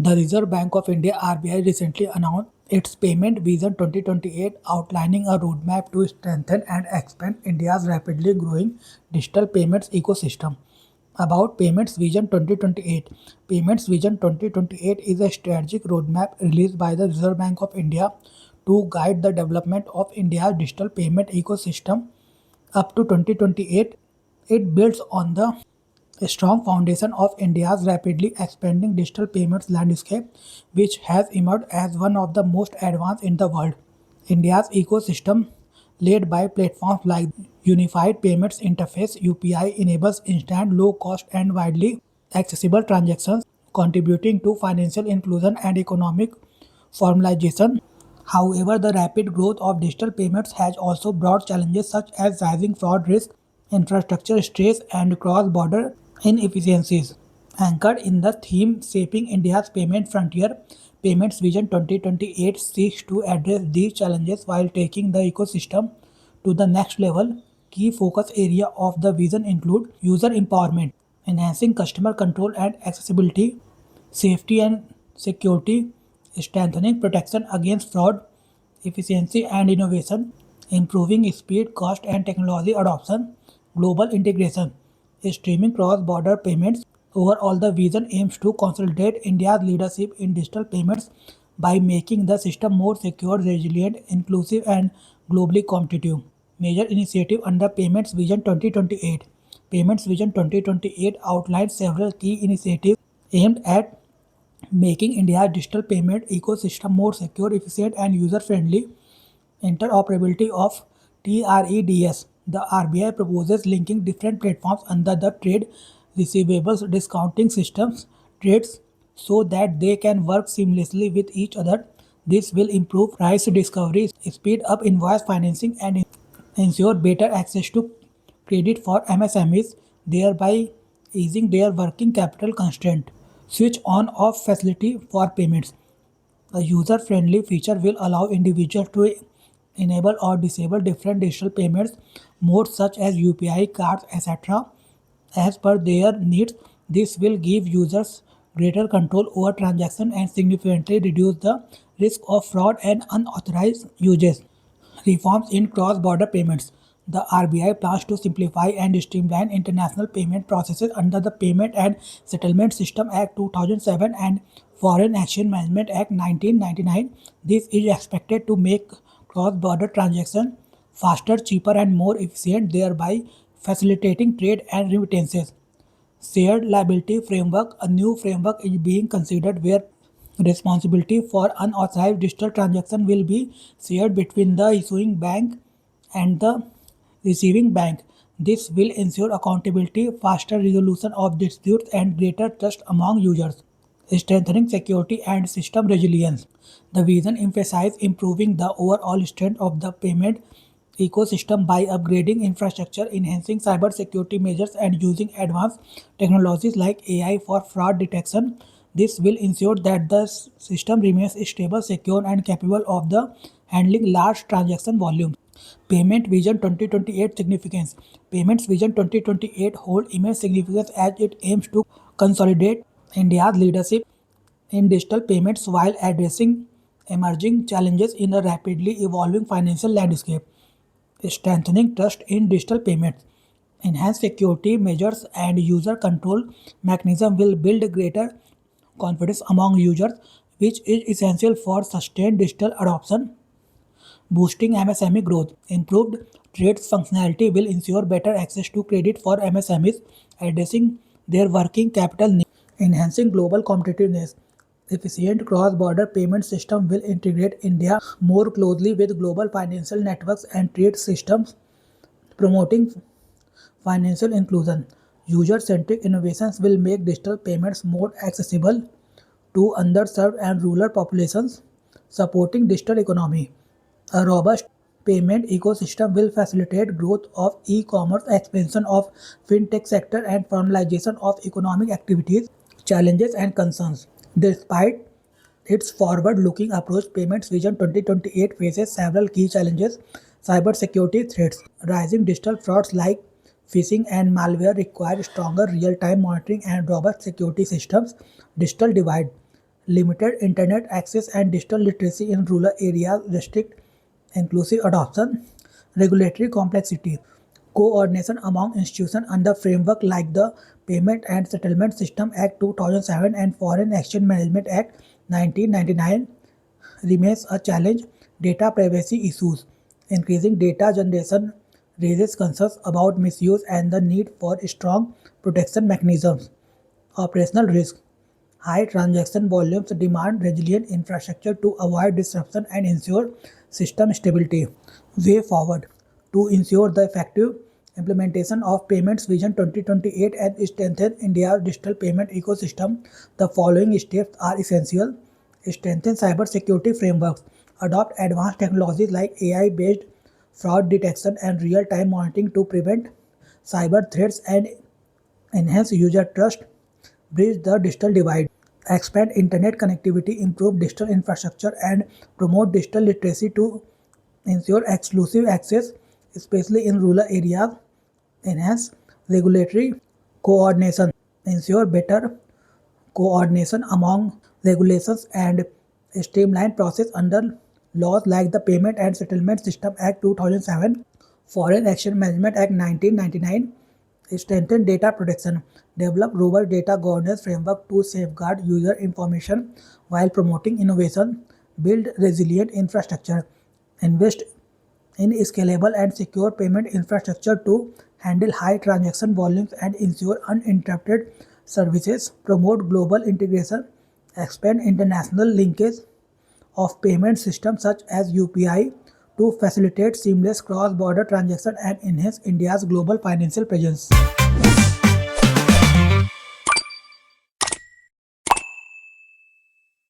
The Reserve Bank of India (RBI) recently announced its Payment Vision 2028, outlining a roadmap to strengthen and expand India's rapidly growing digital payments ecosystem. About Payments Vision 2028. Payments Vision 2028 is a strategic roadmap released by the Reserve Bank of India to guide the development of India's digital payment ecosystem up to 2028. It builds on the strong foundation of India's rapidly expanding digital payments landscape, which has emerged as one of the most advanced in the world. India's ecosystem, led by platforms like Unified Payments Interface (UPI), enables instant, low cost, and widely accessible transactions, contributing to financial inclusion and economic formalization. However, the rapid growth of digital payments has also brought challenges such as rising fraud risk, infrastructure stress, and cross border inefficiencies. Anchored in the theme Shaping India's Payment Frontier, Payments Vision 2028 seeks to address these challenges while taking the ecosystem to the next level. Key focus areas of the vision include user empowerment, enhancing customer control and accessibility, safety and security, strengthening protection against fraud, efficiency and innovation, improving speed, cost, and technology adoption, global integration, streaming cross border payments. Overall, the vision aims to consolidate India's leadership in digital payments by making the system more secure, resilient, inclusive, and globally competitive. Major initiative under Payments Vision 2028. Payments Vision 2028 outlines several key initiatives aimed at making India's digital payment ecosystem more secure, efficient, and user-friendly. Interoperability of TREDS. The RBI proposes linking different platforms under the trade receivables discounting systems trades so that they can work seamlessly with each other. This will improve price discovery, speed up invoice financing, and ensure better access to credit for MSMEs, thereby easing their working capital constraint. Switch on off facility for payments. A user-friendly feature will allow individuals to enable or disable different digital payments modes such as UPI, cards, etc. as per their needs. This will give users greater control over transactions and significantly reduce the risk of fraud and unauthorized uses. Reforms in cross-border payments. The RBI plans to simplify and streamline international payment processes under the Payment and Settlement System Act 2007 and Foreign Exchange Management Act 1999. This is expected to make cross-border transactions faster, cheaper, and more efficient, thereby facilitating trade and remittances. Shared liability framework. A new framework is being considered where responsibility for unauthorized digital transaction will be shared between the issuing bank and the receiving bank. This will ensure accountability, faster resolution of disputes, and greater trust among users. Strengthening security and system resilience. The vision emphasizes improving the overall strength of the payment ecosystem by upgrading infrastructure, enhancing cybersecurity measures, and using advanced technologies like AI for fraud detection. This will ensure that the system remains stable, secure, and capable of the handling large transaction volumes. Payment Vision 2028 significance. Payments Vision 2028 hold immense significance as it aims to consolidate India's leadership in digital payments while addressing emerging challenges in a rapidly evolving financial landscape. Strengthening trust in digital payments. Enhanced security measures and user control mechanism will build greater confidence among users, which is essential for sustained digital adoption. Boosting MSME growth. Improved trades functionality will ensure better access to credit for MSMEs, addressing their working capital needs. Enhancing global competitiveness. Efficient cross-border payment system will integrate India more closely with global financial networks and trade systems, promoting financial inclusion. User-centric innovations will make digital payments more accessible to underserved and rural populations, supporting digital economy. A robust payment ecosystem will facilitate growth of e-commerce, expansion of fintech sector, and formalization of economic activities. Challenges and concerns. Despite its forward-looking approach, Payments Vision 2028 faces several key challenges. Cybersecurity threats. Rising digital frauds like phishing and malware require stronger real-time monitoring and robust security systems. Digital divide. limited internet access and digital literacy in rural areas, restrict inclusive adoption, regulatory complexity, coordination among institutions under framework like the Payment and Settlement System Act 2007 and Foreign Exchange Management Act 1999 remains a challenge. Data privacy issues. Increasing data generation raises concerns about misuse and the need for strong protection mechanisms. Operational risk. High transaction volumes demand resilient infrastructure to avoid disruption and ensure system stability. Way forward. To ensure the effective implementation of Payments Vision 2028 and strengthen India's digital payment ecosystem, the following steps are essential. Strengthen cybersecurity frameworks. Adopt advanced technologies like AI-based fraud detection and real-time monitoring to prevent cyber threats and enhance user trust. Bridge the digital divide. Expand internet connectivity, improve digital infrastructure, and promote digital literacy to ensure exclusive access, especially in rural areas. Enhance regulatory coordination. Ensure better coordination among regulations and streamline process under laws like the Payment and Settlement System Act 2007, Foreign Exchange Management Act 1999, strengthen data protection, develop robust data governance framework to safeguard user information while promoting innovation, build resilient infrastructure, invest in scalable and secure payment infrastructure to handle high transaction volumes and ensure uninterrupted services, promote global integration, expand international linkage of payment systems such as UPI to facilitate seamless cross-border transactions and enhance India's global financial presence.